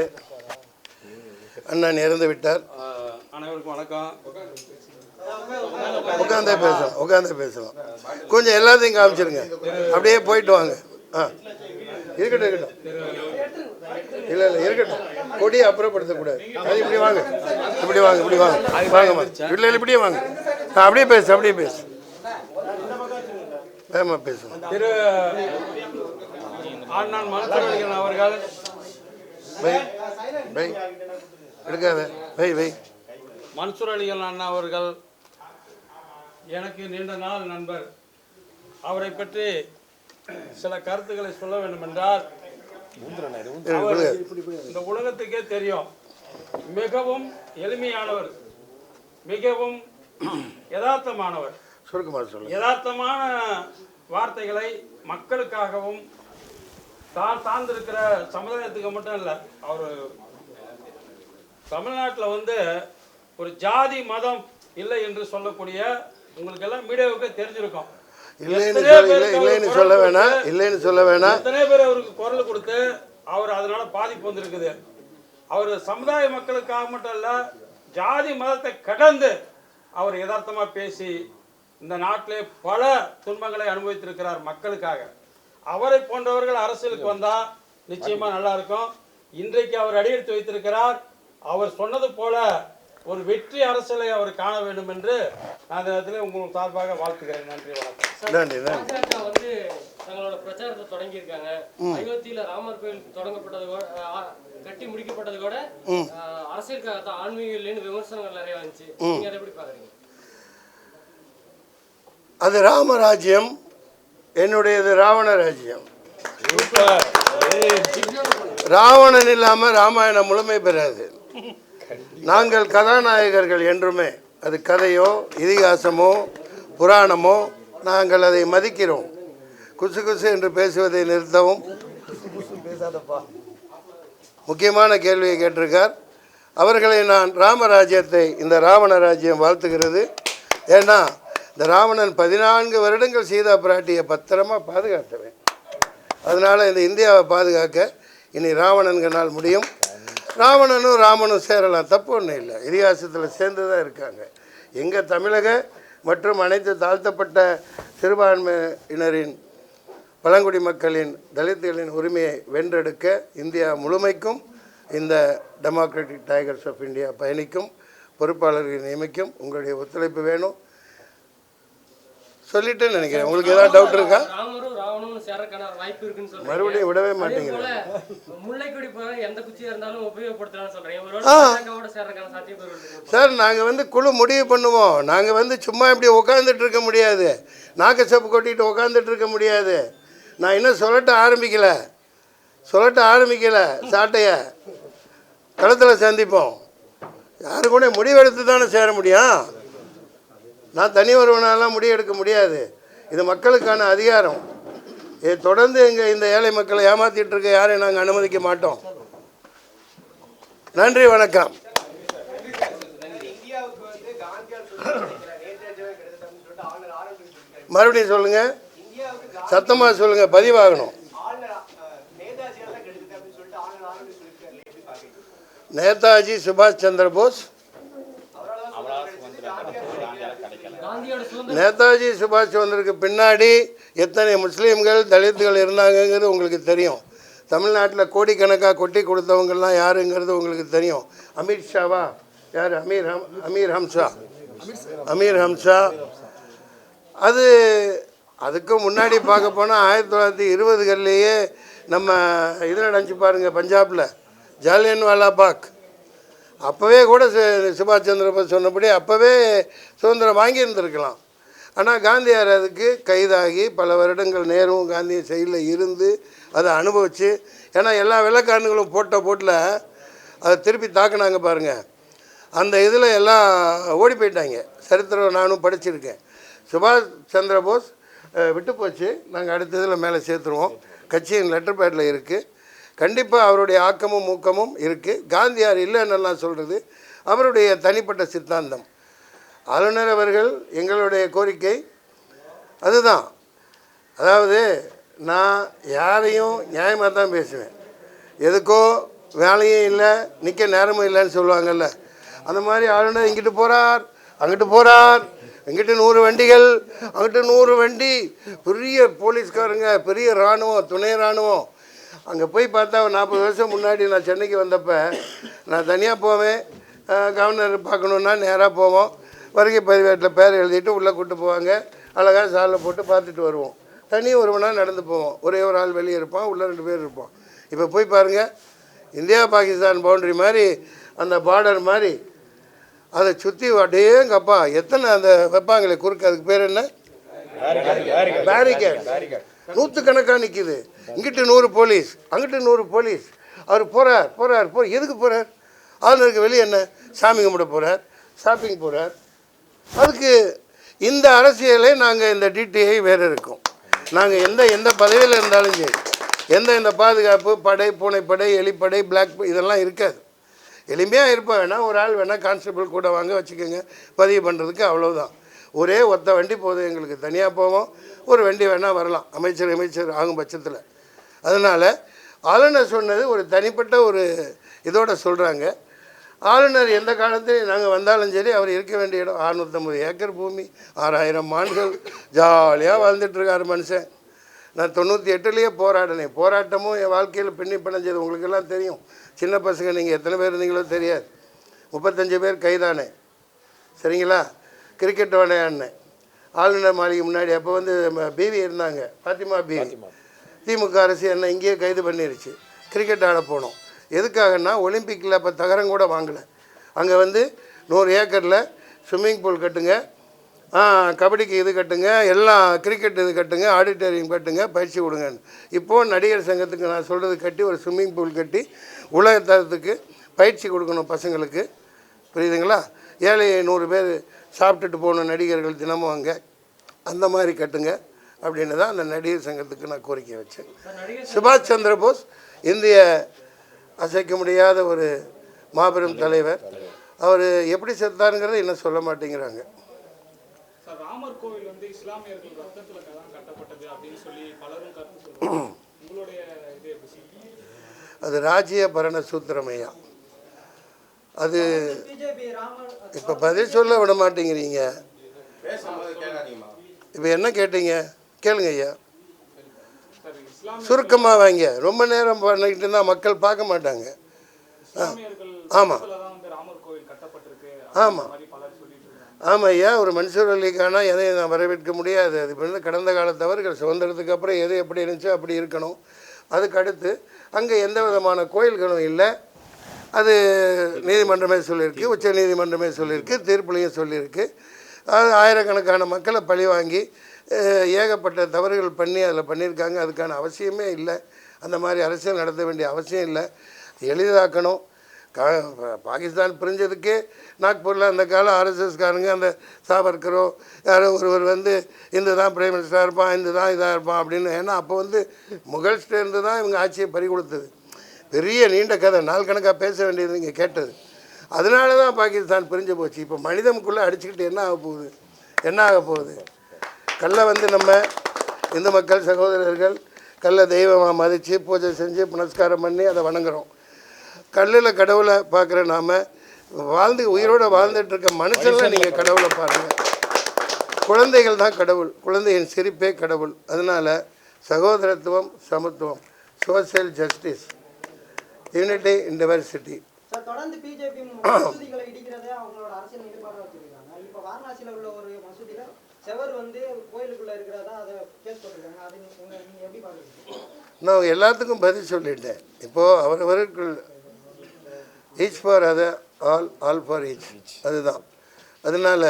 Speaker 1: அண்ணன் இறந்து விட்டார்.
Speaker 7: அனைவருக்கும் வணக்கம்.
Speaker 1: உட்காந்தே பேசலாம். கொஞ்சம் எல்லாத்தையும் காமிச்சிருங்க, அப்படியே போயிட்டு வாங்க. இருக்கட்டும். இல்லை இருக்கட்டும். கொடியை அப்புறப்படுத்தக்கூடாது. அது இப்படி வாங்க. வாங்கம்மா. இல்லை இப்படியே வாங்க. அப்படியே பேசு. வேகமாக பேசுங்க.
Speaker 7: திரு அண்ணன் மன்சூர் அவர்கள்
Speaker 1: வை எடுக்காத வை
Speaker 7: மன்சூர் அலிகள் அண்ணா அவர்கள் எனக்கு நீண்ட நாள் நண்பர். அவரை பற்றி சில கருத்துக்களை சொல்ல வேண்டும் என்றால், அவர் இந்த உலகத்துக்கே தெரியும், மிகவும் எளிமையானவர், மிகவும் யதார்த்தமானவர்.
Speaker 1: சுருக்கமாக சொல்லுங்க.
Speaker 7: யதார்த்தமான வார்த்தைகளை மக்களுக்காகவும் தான் சார்ந்திருக்கிற சமுதாயத்துக்கு மட்டும் இல்லை, அவர் தமிழ்நாட்டில் ஒரு ஜாதி மதம் இல்லை என்று சொல்லக்கூடிய, உங்களுக்கு எல்லாம் மீடியாவுக்கு தெரிஞ்சிருக்கும்,
Speaker 1: இல்லைன்னு சொல்ல வேணாம்.
Speaker 7: எத்தனை பேர் அவருக்கு குரல் கொடுத்து அவர் அதனால பாதிப்பு வந்திருக்குது. அவர் சமுதாய மக்களுக்காக மட்டும் இல்ல, ஜாதி மதத்தை கடந்து அவர் யதார்த்தமா பேசி இந்த நாட்டிலே பல துன்பங்களை அனுபவித்திருக்கிறார் மக்களுக்காக. அவரை போன்றவர்கள் அரசியலுக்கு வந்தா நிச்சயமா நல்லா இருக்கும். இன்றைக்கு அவர் அடியெடுத்து வைத்திருக்கிறார். அவர் சொன்னது போல ஒரு வெற்றி அரசியலை அவர் காண வேண்டும் என்று நான் இந்த நேரத்தில் உங்களுக்கு சார்பாக வாழ்த்துக்கிறேன். நன்றி, வணக்கம்.
Speaker 1: நன்றி.
Speaker 4: பாஜக தங்களோட பிரச்சாரத்தை தொடங்கியிருக்காங்க. அயோத்தியில ராமர் கோயில் தொடங்கப்பட்டது கூட, கட்டி முடிக்கப்பட்டது கூட அரசியலுக்காக தான், ஆன்மீக இல்லைன்னு விமர்சனங்கள் நிறைய வந்துச்சு. நீங்க அதை எப்படி பாக்குறீங்க?
Speaker 1: அது ராமராஜ்யம், என்னுடையது ராவண ராஜ்யம். ராவணன் இல்லாம ராமாயணம் முழுமை பெறாது. நாங்கள் கதாநாயகர்கள் என்றுமே, அது கதையோ இதிகாசமோ புராணமோ, நாங்கள் அதை மதிக்கிறோம். குசு குசு என்று பேசுவதை நிறுத்தவும். முக்கியமான கேள்வியை கேட்டிருக்கார். அவர்களை நான் ராமராஜ்யத்தை, இந்த ராவண ராஜ்யம் வாழ்த்துகிறது. ஏன்னா இந்த ராவணன் 14 வருடங்கள் சீதா பிராட்டியை பத்திரமா பாதுகாத்தவன். அதனால் இந்த இந்தியாவை பாதுகாக்க இனி ராவணன்கனால் முடியும். ராவணனும் ராமனும் சேரலாம், தப்பு ஒன்றும் இல்லை. இதிகாசத்தில் சேர்ந்து தான் இருக்காங்க. எங்கள் தமிழக மற்றும் அனைத்து தாழ்த்தப்பட்ட சிறுபான்மையினரின், பழங்குடி மக்களின், தலித்துகளின் உரிமையை வென்றெடுக்க இந்தியா முழுமைக்கும் இந்த டெமோக்ராட்டிக் டைகர்ஸ் ஆஃப் இந்தியா பயணிக்கும். பொறுப்பாளர்களை நியமிக்கும். உங்களுடைய ஒத்துழைப்பு வேணும். சொல்லிட்டேன்னு நினைக்கிறேன். உங்களுக்கு ஏதாவது டவுட் இருக்கா? மறுபடியும் விடவே மாட்டேங்கிறேன். சார், நாங்கள் குழு முடிவு பண்ணுவோம். நாங்கள் சும்மா இப்படி உட்காந்துட்டு இருக்க முடியாது. நாக்கு சப்பு கொட்டிட்டு உட்காந்துட்டு இருக்க முடியாது. நான் இன்னும் சொல்லட்ட ஆரம்பிக்கல. சாட்டைய களத்தில் சந்திப்போம். யாரு கூட முடிவெடுத்து தானே சேர முடியும். நான் தனி ஒருவனாலாம் முடிவெடுக்க முடியாது. இது மக்களுக்கான அதிகாரம். இது தொடர்ந்து இந்த ஏழை மக்களை ஏமாற்றிட்டு இருக்க யாரையும் நாங்கள் அனுமதிக்க மாட்டோம். நன்றி, வணக்கம். மறுபடியும் சொல்லுங்க, சத்தமாக சொல்லுங்க, பதிவாகணும். நேதாஜி சுபாஷ் சந்திர போஸ், நேதாஜி சுபாஷ் சந்திரக்கு பின்னாடி எத்தனை முஸ்லீம்கள், தலித்துகள் இருந்தாங்கங்கிறது உங்களுக்கு தெரியும். தமிழ்நாட்டில் கோடிக்கணக்காக கொட்டி கொடுத்தவங்கெல்லாம் யாருங்கிறது உங்களுக்கு தெரியும். அமித்ஷாவா? யார்? அமீர் ஹம்சா. அதுக்கு முன்னாடி பார்க்க போனால் 1920களிலேயே நம்ம இதில் நினச்சி பாருங்கள், பஞ்சாபில் ஜாலியன்வாலா பாக். அப்போவே கூட சுபாஷ் சந்திர போஸ் சொன்னபடி அப்போவே சுதந்திரம் வாங்கியிருந்திருக்கலாம். ஆனால் காந்தியார் அதுக்கு கைதாகி பல வருடங்கள் நேரும் காந்தியும் செயலில் இருந்து அதை அனுபவித்து, ஏன்னா எல்லா வெள்ளைக்காரனுங்களும் போட்டில் அதை திருப்பி தாக்குனாங்க பாருங்கள். அந்த இதில் எல்லாம் ஓடி போயிட்டாங்க. சரித்திரம் நானும் படிச்சிருக்கேன். சுபாஷ் சந்திர போஸ் விட்டு போச்சு. நாங்கள் அடுத்த இதில் மேலே சேர்த்துருவோம். கட்சியின் லெட்டர் பேடில் இருக்குது. கண்டிப்பாக அவருடைய ஆக்கமும் ஊக்கமும் இருக்குது. காந்தியார் இல்லைன்னெல்லாம் சொல்கிறது அவருடைய தனிப்பட்ட சித்தாந்தம். ஆளுநர் அவர்கள் எங்களுடைய கோரிக்கை அதுதான். அதாவது நான் யாரையும் நியாயமாக தான் பேசுவேன். எதுக்கோ வேலையும் இல்லை, நிற்க நேரமும் இல்லைன்னு சொல்லுவாங்கல்ல, அந்த மாதிரி ஆளுநர் இங்கிட்டு போகிறார், அங்கிட்டு போகிறார், இங்கிட்டு 100 வண்டிகள், அங்கிட்டு 100 வண்டி, பெரிய போலீஸ்காரங்க, பெரிய இராணுவம், துணை இராணுவம். அங்கே போய் பார்த்தா 40 வருஷம் முன்னாடி நான் சென்னைக்கு வந்தப்போ நான் தனியாக போவேன். கவர்னர் பார்க்கணுன்னா நேராக போவோம். வருகை பதிவேட்டில் பேர் எழுதிட்டு உள்ளே கூப்பிட்டு போவாங்க. அழகாக சாலில் போட்டு பார்த்துட்டு வருவோம். தனி ஒரு மணி நேரம் நடந்து போவோம். ஒரே ஒரு ஆள் வெளியே இருப்பான், உள்ளே 2 பேர் இருப்போம். இப்போ போய் பாருங்கள், இந்தியா பாகிஸ்தான் பவுண்டரி மாதிரி அந்த பார்டர் மாதிரி அதை சுற்றி அடேங்கப்பா எத்தனை அந்த வைப்பாங்களே குறுக்கு, அதுக்கு பேர் என்ன, பேரிகேட். 100கணக்காக நிற்கிது. இங்கிட்டு 100 போலீஸ், அங்கிட்டு 100 போலீஸ். அவர் போகிறார் எதுக்கு போகிறார்? ஆளுநருக்கு வெளியே என்ன, சாமி கும்பிட போகிறார், ஷாப்பிங் போகிறார். அதுக்கு இந்த அரசியலே நாங்கள் இந்த டிடிஐ வேறு இருக்கோம். நாங்கள் எந்த பதவியில் இருந்தாலும் சரி, இந்த பாதுகாப்பு படை, பூனைப்படை, எலிப்படை, பிளாக் இதெல்லாம் இருக்காது. எளிமையாக இருப்போம். வேணால் ஒரு ஆள் வேணால் கான்ஸ்டபிள் கூட வாங்க வச்சுக்கோங்க, பதிவு பண்ணுறதுக்கு அவ்வளோதான். ஒரே ஒத்த வண்டி போதும் எங்களுக்கு. தனியாக போவோம், ஒரு வண்டி வேணால் வரலாம் அமைச்சர் ஆகும் பட்சத்தில். அதனால் ஆளுநர் சொன்னது ஒரு தனிப்பட்ட ஒரு இதோட சொல்கிறாங்க. ஆளுநர் எந்த காலத்தில் நாங்கள் வந்தாலும் சரி, அவர் இருக்க வேண்டிய இடம் 650 ஏக்கர் பூமி, 6000 மான்கள், ஜாலியாக வாழ்ந்துட்டுருக்காரு மனுஷன். நான் 98லேயே போராடினேன். போராட்டமும் என் வாழ்க்கையில் பின்னி பிணைஞ்சது உங்களுக்கெல்லாம் தெரியும். சின்ன பசங்க நீங்கள் எத்தனை பேர் இருந்தீங்களோ தெரியாது. 35 பேர் கைதானே, சரிங்களா? கிரிக்கெட் விளையாடினேன் ஆளுநர் மாளிகை முன்னாடி. அப்போ வந்து பிவி இருந்தாங்க, பாத்திமா பிவி. திமுக அரசு என்ன இங்கேயே கைது பண்ணிருச்சு. கிரிக்கெட் ஆட போனோம். எதுக்காகன்னா ஒலிம்பிக்கில் அப்போ தகரம் கூட வாங்கலை. அங்கே வந்து 100 ஏக்கரில் ஸ்விம்மிங் பூல் கட்டுங்க, கபடிக்கு இது கட்டுங்க, எல்லாம் கிரிக்கெட் இது கட்டுங்க, ஆடிட்டோரியம் கட்டுங்க, பயிற்சி கொடுங்கன்னு. இப்போது நடிகர் சங்கத்துக்கு நான் சொல்கிறது கட்டி ஒரு ஸ்விம்மிங் பூல் கட்டி உலகத்தரத்துக்கு பயிற்சி கொடுக்கணும் பசங்களுக்கு, புரியுதுங்களா? ஏழை 100 பேர் சாப்பிட்டுட்டு போன நடிகர்கள் தினமும் அங்கே அந்த மாதிரி கட்டுங்க அப்படின்னு தான் அந்த நடிகர் சங்கத்துக்கு நான் கோரிக்கை வச்சேன். சுபாஷ் சந்திர போஸ் இந்திய அசைக்க முடியாத ஒரு மாபெரும் தலைவர். அவர் எப்படி செத்தாருங்கிறத இன்னும் சொல்ல மாட்டேங்கிறாங்க.
Speaker 5: ராமர் கோவில் வந்து இஸ்லாமியர்கள் ரத்தத்துல தான் கட்டப்பட்டது அப்படின்னு சொல்லி பலரும் கருத்து சொல்றாங்க. உங்களுடைய இது எப்படி?
Speaker 1: அது ராஜ்ய பரண சூத்திரமையா. அது இப்போ பதில் சொல்ல விட மாட்டேங்கிறீங்க. இப்போ என்ன கேட்டீங்க கேளுங்க ஐயா, சுருக்கமாக வாங்க. ரொம்ப நேரம் பண்ணிக்கிட்டு இருந்தால் மக்கள் பார்க்க மாட்டாங்க. ஆமாம் ஆமாம் ஆமாம் ஐயா, ஒரு மன்சூர் அலிக்கான எதையும் நான் வரவேற்க முடியாது. அது வந்து கடந்த கால தவறுகள். சுதந்திரத்துக்கு அப்புறம் எது எப்படி இருந்துச்சோ அப்படி இருக்கணும். அதுக்கு அடுத்து அங்கே எந்த விதமான கோயில்களும் இல்லை. அது நீதிமன்றமே சொல்லியிருக்கு, உச்ச நீதிமன்றமே சொல்லியிருக்கு, தீர்ப்புலையும் சொல்லியிருக்கு. அது ஆயிரக்கணக்கான மக்களை பழி வாங்கி ஏகப்பட்ட தவறுகள் பண்ணி அதில் பண்ணியிருக்காங்க. அதுக்கான அவசியமே இல்லை. அந்த மாதிரி அரசியல் நடத்த வேண்டிய அவசியம் இல்லை. எளிதாக்கணும். பாகிஸ்தான் பிரிஞ்சதுக்கே நாக்பூரில் அந்த காலம் ஆர்எஸ்எஸ்காரங்க அந்த சாவர்கரோ யாரோ ஒருவர் வந்து இந்த தான் பிரைம் மினிஸ்டராக இருப்பான், இந்த தான் இதாக இருப்பான் அப்படின்னு. ஏன்னா அப்போ வந்து முகல்ஸ்டேருந்து தான் இவங்க ஆட்சியை பறி கொடுத்தது. பெரிய நீண்ட கதை, நாள் கணக்காக பேச வேண்டியது நீங்கள் கேட்டது. அதனால தான் பாகிஸ்தான் பிரிஞ்சு போச்சு. இப்போ மனிதனுக்குள்ளே அடிச்சுக்கிட்டு என்ன ஆக போகுது? கல்லை வந்து நம்ம இந்து மக்கள் சகோதரர்கள் கல்லை தெய்வமாக மதித்து பூஜை செஞ்சு புனஸ்காரம் பண்ணி அதை வணங்குறோம். கல்லில் கடவுளை பார்க்குற நாம் உயிரோடு வாழ்ந்துட்டுருக்க மனுஷன்லாம் நீங்கள் கடவுளை பாருங்கள். குழந்தைகள் தான் கடவுள், குழந்தையின் சிரிப்பே கடவுள். அதனால் சகோதரத்துவம், சமத்துவம், சோசியல் ஜஸ்டிஸ், யூனிட்டி இன் டைவர்சிட்டி.
Speaker 8: தொடர்ந்து பிஜேபி மசூதிகளை இடிக்கிறதே அவங்களோட அரசியல் நிலைப்பாடாக வச்சிருக்காங்க. இப்போ வாரணாசியில் உள்ள ஒரு மசூதியில் செவர் வந்து கோயிலுக்குள்ளே இருக்கிறதா அதை கேஸ் போட்டிருக்காங்க. அது நீங்கள் எப்படி பார்க்குறீங்க?
Speaker 1: நான் எல்லாத்துக்கும் பதில் சொல்லிட்டேன். இப்போது அவரவர்கள் each for other, all for each, அதுதான். அதனால்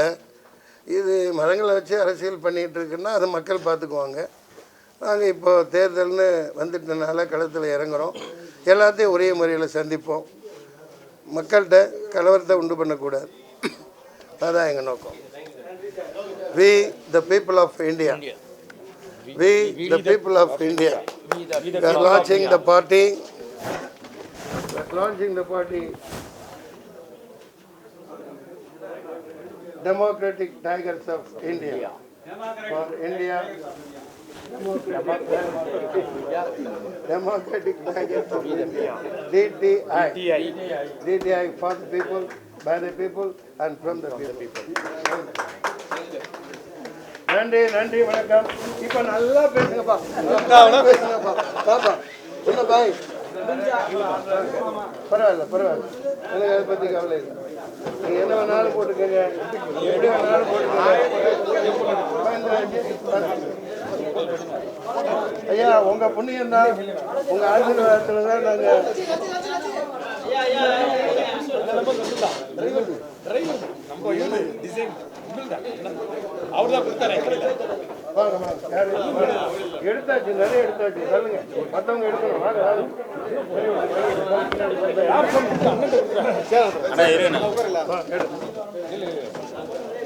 Speaker 1: இது மதங்களை வச்சு அரசியல் பண்ணிகிட்டு இருக்குன்னா அது மக்கள் பார்த்துக்குவாங்க. நாங்கள் இப்போ தேர்தல்னு வந்துட்டனால களத்தில் இறங்குறோம். எல்லாத்தையும் ஒரே முறையில் சந்திப்போம். மக்கள்கிட்ட கலவரத்தை உண்டு பண்ணக்கூடாது. அதுதான் எங்கள் நோக்கம். We the people of India. We the people of India. We are launching the party. We are launching the party. Democratic Tigers of India. For India. Democratic Tigers of India. DTI for the people, by the people and from the people. நன்றி நன்றி, வணக்கம். இப்போ நல்லா பேசுங்கப்பா, பேசுங்கப்பா. பாப்பா என்ன பாய், பரவாயில்ல எனக்கு அதை பற்றி கவலை இல்லை. நீங்கள் என்ன வேணாலும் போட்டுக்கோங்க, எப்படி வேணாலும் போட்டுக்கோங்க. ஐயா உங்கள் புண்ணியம் தான், உங்கள் ஆசீர்வாதத்தில் தான் நாங்கள் வாங்க வாங்க. யாரு? எடுத்தாச்சு, நிறைய எடுத்தாச்சு. சொல்லுங்க, மற்றவங்க எடுக்கணும். வாங்க வாங்க.